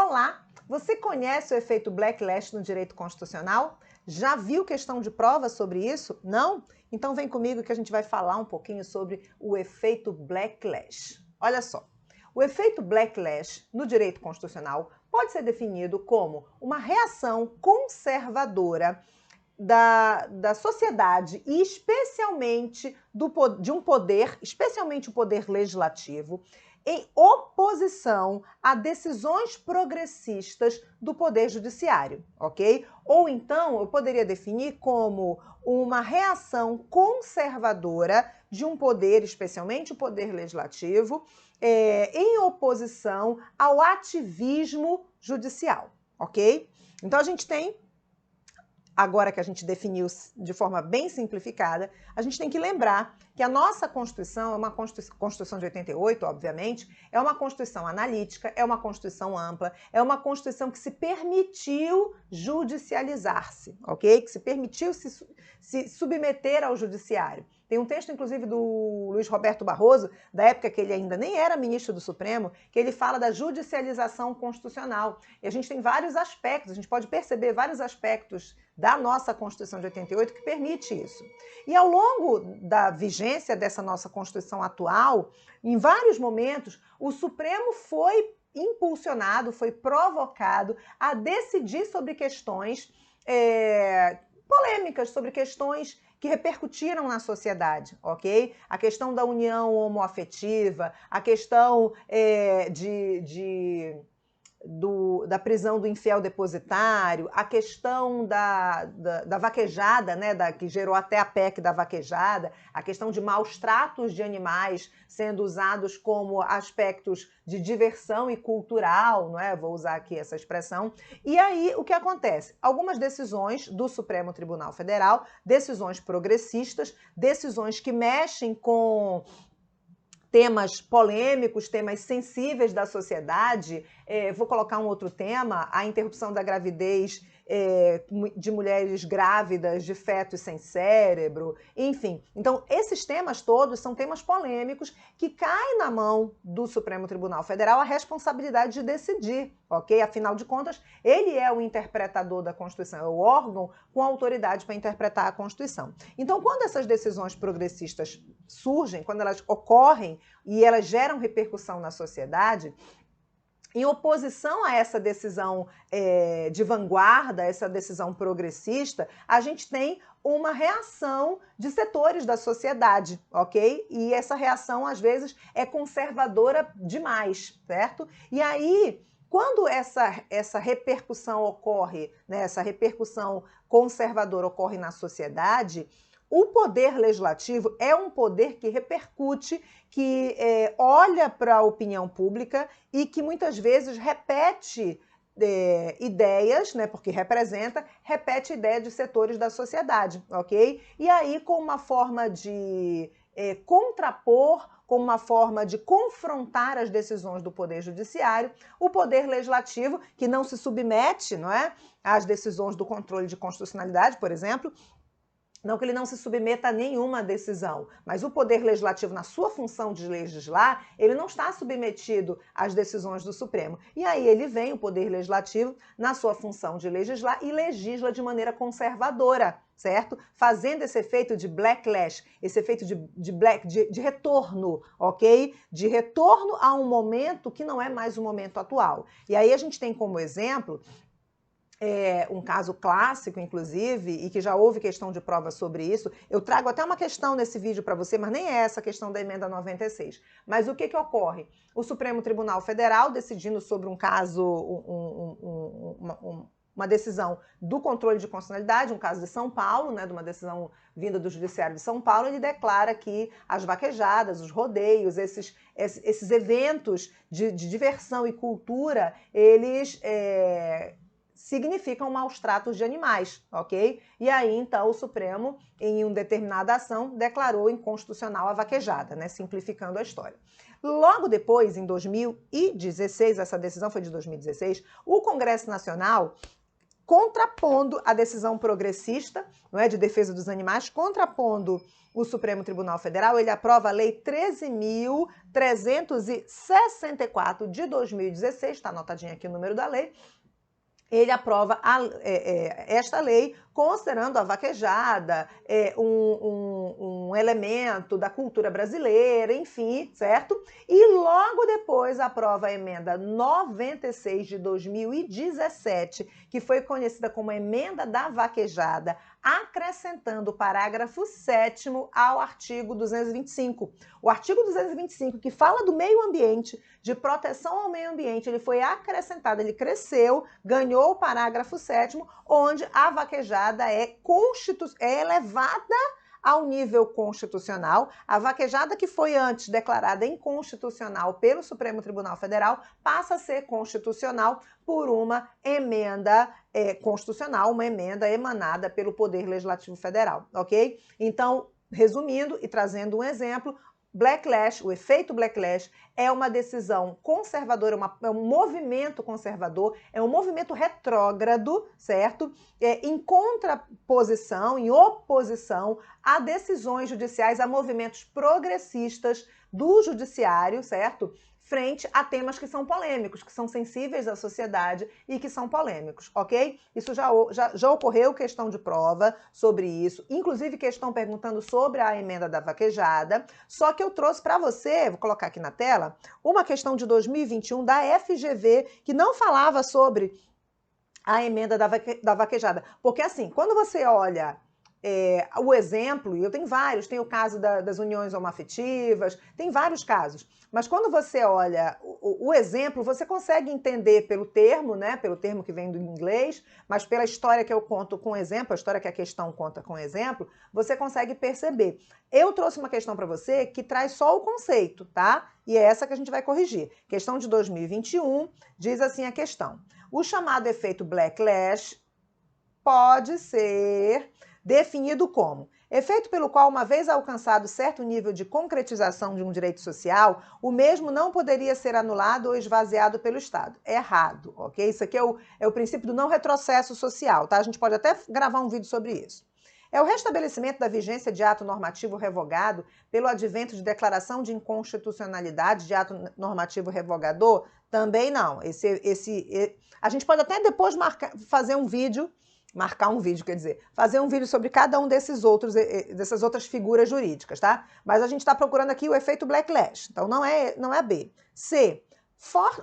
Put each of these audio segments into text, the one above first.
Olá! Você conhece o efeito Backlash no direito constitucional? Já viu questão de prova sobre isso? Não? Então vem comigo que a gente vai falar um pouquinho sobre o efeito Backlash. Olha só, o efeito Backlash no direito constitucional pode ser definido como uma reação conservadora da sociedade e especialmente de um poder, especialmente o poder legislativo, em oposição a decisões progressistas do Poder Judiciário, ok? Ou então eu poderia definir como uma reação conservadora de um poder, especialmente o Poder Legislativo, em oposição ao ativismo judicial, ok? Então a gente tem, agora que a gente definiu de forma bem simplificada, a gente tem que lembrar que a nossa Constituição é uma Constituição de 88, obviamente, é uma Constituição analítica, é uma Constituição ampla, é uma Constituição que se permitiu judicializar-se, ok? Que se permitiu se submeter ao judiciário. Tem um texto, inclusive, do Luiz Roberto Barroso, da época que ele ainda nem era ministro do Supremo, que ele fala da judicialização constitucional. E a gente tem vários aspectos, a gente pode perceber vários aspectos da nossa Constituição de 88 que permite isso. E ao longo da vigência dessa nossa Constituição atual, em vários momentos, o Supremo foi impulsionado, foi provocado a decidir sobre questões polêmicas, sobre questões que repercutiram na sociedade, ok? A questão da união homoafetiva, a questão da prisão do infiel depositário, a questão da vaquejada, né, que gerou até a PEC da vaquejada, a questão de maus tratos de animais sendo usados como aspectos de diversão e cultural, não é? Vou usar aqui essa expressão. E aí, o que acontece? Algumas decisões do Supremo Tribunal Federal, decisões progressistas, decisões que mexem com temas polêmicos, temas sensíveis da sociedade. Vou colocar um outro tema, a interrupção da gravidez de mulheres grávidas, de fetos sem cérebro, enfim. Então, esses temas todos são temas polêmicos que caem na mão do Supremo Tribunal Federal a responsabilidade de decidir, ok? Afinal de contas, ele é o interpretador da Constituição, é o órgão com autoridade para interpretar a Constituição. Então, quando essas decisões progressistas surgem, quando elas ocorrem e elas geram repercussão na sociedade, em oposição a essa decisão de vanguarda, essa decisão progressista, a gente tem uma reação de setores da sociedade, ok? E essa reação, às vezes, é conservadora demais, certo? E aí, quando essa repercussão ocorre, né, essa repercussão conservadora ocorre na sociedade, o poder legislativo é um poder que repercute, que olha para a opinião pública e que muitas vezes repete ideias, né, porque repete ideias de setores da sociedade, ok? E aí, com uma forma de contrapor, com uma forma de confrontar as decisões do Poder Judiciário, o Poder Legislativo, que não se submete, não é, às decisões do controle de constitucionalidade, por exemplo, não que ele não se submeta a nenhuma decisão, mas o Poder Legislativo, na sua função de legislar, ele não está submetido às decisões do Supremo. E aí ele vem, o Poder Legislativo, na sua função de legislar e legisla de maneira conservadora, certo? Fazendo esse efeito de backlash, esse efeito de retorno, ok? De retorno a um momento que não é mais o momento atual. E aí a gente tem como exemplo um caso clássico, inclusive, e que já houve questão de prova sobre isso. Eu trago até uma questão nesse vídeo para você, mas nem é essa questão da emenda 96. Mas o que ocorre? O Supremo Tribunal Federal, decidindo sobre um caso, uma decisão do controle de constitucionalidade, um caso de São Paulo, né, de uma decisão vinda do Judiciário de São Paulo, ele declara que as vaquejadas, os rodeios, esses eventos de diversão e cultura, eles significam maus tratos de animais, ok? E aí, então, o Supremo, em uma determinada ação, declarou inconstitucional a vaquejada, né? Simplificando a história. Logo depois, em 2016, essa decisão foi de 2016, o Congresso Nacional contrapondo a decisão progressista, não é, de defesa dos animais, contrapondo o Supremo Tribunal Federal, ele aprova a Lei 13.364 de 2016, está anotadinho aqui o número da lei. Ele aprova esta lei considerando a vaquejada um elemento da cultura brasileira, enfim, certo? E logo depois aprova a emenda 96 de 2017, que foi conhecida como emenda da vaquejada, acrescentando o parágrafo 7º ao artigo 225. O artigo 225, que fala do meio ambiente, de proteção ao meio ambiente, ele foi acrescentado, ele cresceu, ganhou o parágrafo 7º, onde a vaquejada é elevada ao nível constitucional. A vaquejada que foi antes declarada inconstitucional pelo Supremo Tribunal Federal passa a ser constitucional por uma emenda constitucional, uma emenda emanada pelo Poder Legislativo Federal, ok? Então, resumindo e trazendo um exemplo, Backlash, o efeito Backlash, é uma decisão conservadora, é um movimento conservador, é um movimento retrógrado, certo? Em contraposição, em oposição a decisões judiciais, a movimentos progressistas do judiciário, certo? Frente a temas que são polêmicos, que são sensíveis à sociedade e que são polêmicos, ok? Isso já ocorreu questão de prova sobre isso, inclusive questão perguntando sobre a emenda da vaquejada, só que eu trouxe para você, vou colocar aqui na tela, uma questão de 2021 da FGV, que não falava sobre a emenda da vaquejada, porque assim, quando você olha o exemplo, e eu tenho vários, tem o caso das uniões homoafetivas, tem vários casos, mas quando você olha o exemplo, você consegue entender pelo termo, né, pelo termo que vem do inglês, mas pela história que eu conto com exemplo, a história que a questão conta com exemplo, você consegue perceber. Eu trouxe uma questão para você que traz só o conceito, tá? E é essa que a gente vai corrigir. Questão de 2021, diz assim a questão: o chamado efeito Backlash pode ser definido como efeito pelo qual, uma vez alcançado certo nível de concretização de um direito social, o mesmo não poderia ser anulado ou esvaziado pelo Estado. Errado, ok? Isso aqui é o princípio do não retrocesso social, tá? A gente pode até gravar um vídeo sobre isso. É o restabelecimento da vigência de ato normativo revogado pelo advento de declaração de inconstitucionalidade de ato normativo revogador? Também não. A gente pode até depois fazer um vídeo, fazer um vídeo sobre cada um dessas outras figuras jurídicas, tá? Mas a gente está procurando aqui o efeito Backlash, então não é B. C,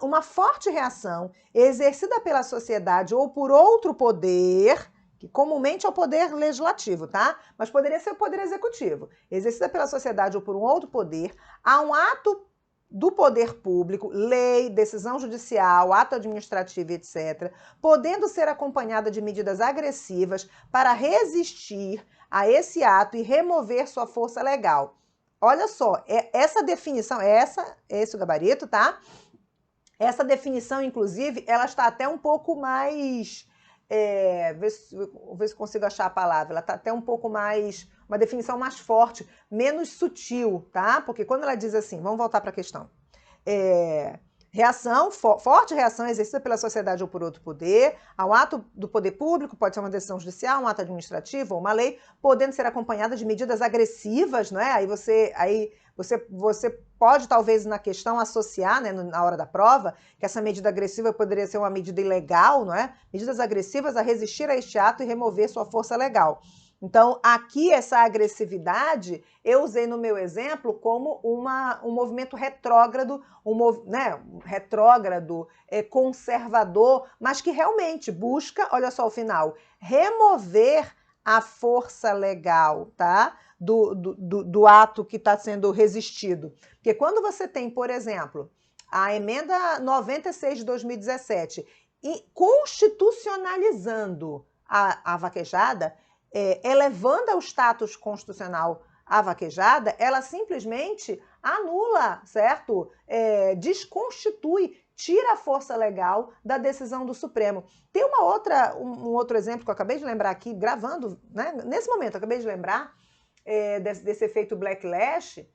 uma forte reação exercida pela sociedade ou por outro poder, que comumente é o poder legislativo, tá? Mas poderia ser o poder executivo, exercida pela sociedade ou por um outro poder, a um ato do poder público, lei, decisão judicial, ato administrativo, etc., podendo ser acompanhada de medidas agressivas para resistir a esse ato e remover sua força legal. Olha só, essa definição, esse o gabarito, tá? Essa definição, inclusive, ela está até um pouco mais... ver se consigo achar a palavra. Ela está até um pouco mais... uma definição mais forte, menos sutil, tá? Porque quando ela diz assim, vamos voltar para a questão. Forte reação exercida pela sociedade ou por outro poder, a um ato do poder público, pode ser uma decisão judicial, um ato administrativo ou uma lei, podendo ser acompanhada de medidas agressivas, não é? Aí você pode, talvez, na questão, associar, né, na hora da prova, que essa medida agressiva poderia ser uma medida ilegal, não é? Medidas agressivas a resistir a este ato e remover sua força legal. Então, aqui, essa agressividade, eu usei no meu exemplo como um movimento retrógrado, conservador, mas que realmente busca, olha só o final, remover a força legal, tá? Do ato que está sendo resistido. Porque quando você tem, por exemplo, a emenda 96 de 2017, constitucionalizando a vaquejada, elevando ao status constitucional a vaquejada, ela simplesmente anula, certo? Desconstitui, tira a força legal da decisão do Supremo. Tem um outro exemplo que eu acabei de lembrar aqui, gravando, né? Nesse momento, eu acabei de lembrar desse efeito Backlash,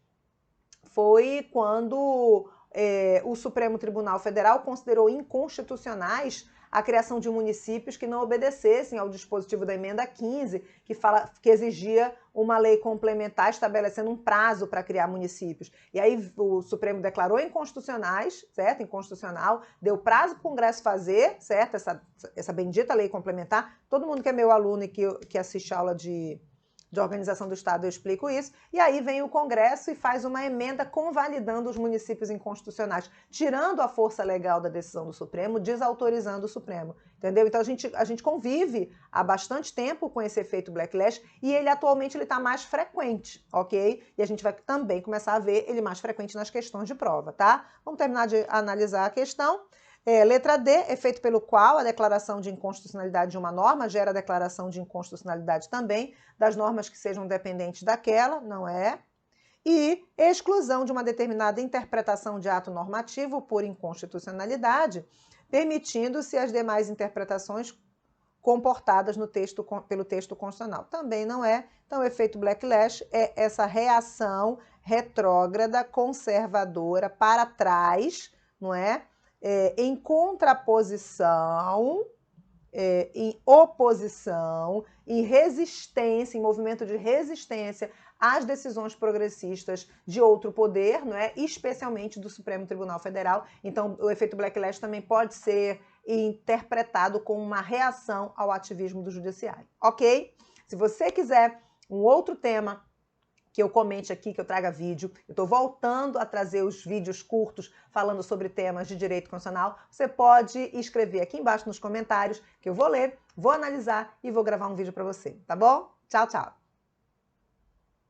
foi quando o Supremo Tribunal Federal considerou inconstitucionais a criação de municípios que não obedecessem ao dispositivo da emenda 15, que exigia uma lei complementar estabelecendo um prazo para criar municípios. E aí o Supremo declarou inconstitucionais, certo? Inconstitucional, deu prazo para o Congresso fazer, certo? Essa bendita lei complementar. Todo mundo que é meu aluno e que assiste aula de organização do Estado, eu explico isso, e aí vem o Congresso e faz uma emenda convalidando os municípios inconstitucionais, tirando a força legal da decisão do Supremo, desautorizando o Supremo, entendeu? Então a gente convive há bastante tempo com esse efeito backlash e ele atualmente está mais frequente, ok? E a gente vai também começar a ver ele mais frequente nas questões de prova, tá? Vamos terminar de analisar a questão. Letra D, efeito pelo qual a declaração de inconstitucionalidade de uma norma gera a declaração de inconstitucionalidade também das normas que sejam dependentes daquela, não é? E exclusão de uma determinada interpretação de ato normativo por inconstitucionalidade, permitindo-se as demais interpretações comportadas no texto, pelo texto constitucional. Também não é. Então, o efeito backlash é essa reação retrógrada, conservadora, para trás, não é? Em contraposição, em oposição, em resistência, em movimento de resistência às decisões progressistas de outro poder, não é? Especialmente do Supremo Tribunal Federal. Então, o efeito backlash também pode ser interpretado como uma reação ao ativismo do judiciário, ok? Se você quiser um outro tema que eu comente aqui, que eu traga vídeo. Eu estou voltando a trazer os vídeos curtos falando sobre temas de direito constitucional. Você pode escrever aqui embaixo nos comentários que eu vou ler, vou analisar e vou gravar um vídeo para você, tá bom? Tchau, tchau!